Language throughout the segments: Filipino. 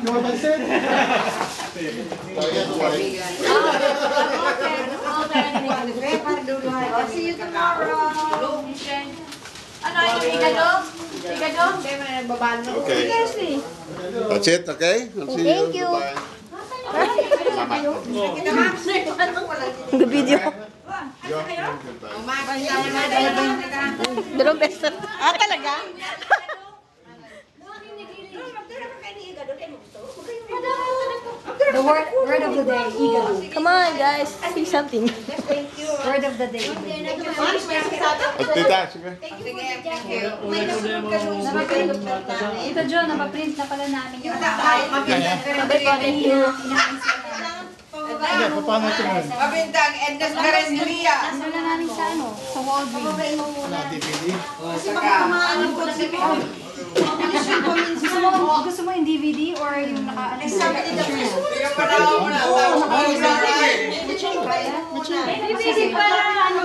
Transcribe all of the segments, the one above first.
Hindi mo pansin. See you tomorrow. Ano ito? Igado? Igado? Okay. That's it, okay? I'll see Thank you. Bye. Good video. Dalawang beses. Ah, talaga? The word of the day, igado. Come on, guys. Say something. Word of the day. At tita, sige. Ito, John, napaprint na pala namin yung Thank you. Hindi, paano ito mo? Mabintang Ednas Garendria. Ano na namin sa ano? Sa Walgreens. Wala, DVD. Gusto mo yung DVD or yung naka-alis? Bigyan pa na ako na. DVD para ano?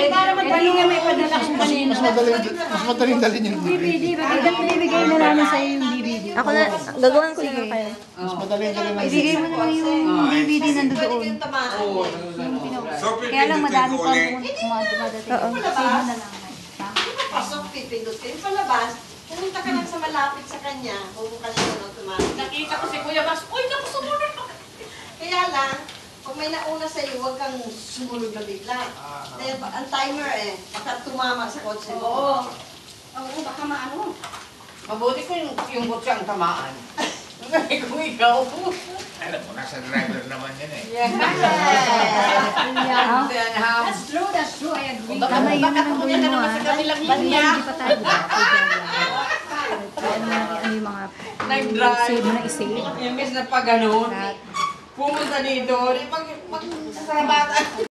Para madali nga may padala kung kanino. Mas madaling dalhin yung DVD. DVD, ibigay na namin sa'yo yung DVD. Ako na, gagawin ko lang kayo. Mas madaling dalhin ng Ibigay mo na lang yung DVD nandoon. Kaya lang madami pa dumadating. Oo. Save mo na lang. Pasok, pipindutin palabas. Pumunta ka lang sa malapit sa kanya. Kung kanina ng automatic. Nakita ko si Kuya Bas, uy, naku, sumunod ka. Kaya lang, kung may nauna sa'yo, huwag kang sumunod na bigla. Dahil ang timer baka tumama sa kotse mo. Oo, baka maano. Mabuti ko yung kotse ang tamaan. Kung ikaw. Alam mo, nasa driver naman yan eh. That's true, I agree. Tama yun Baka pumunta na naman sa kabilang linya. Hindi pa tayo. Ano yung mga Nag-drive. save mo na isave. Imbes na pa ganun. Pumunta dito, magsasabatan.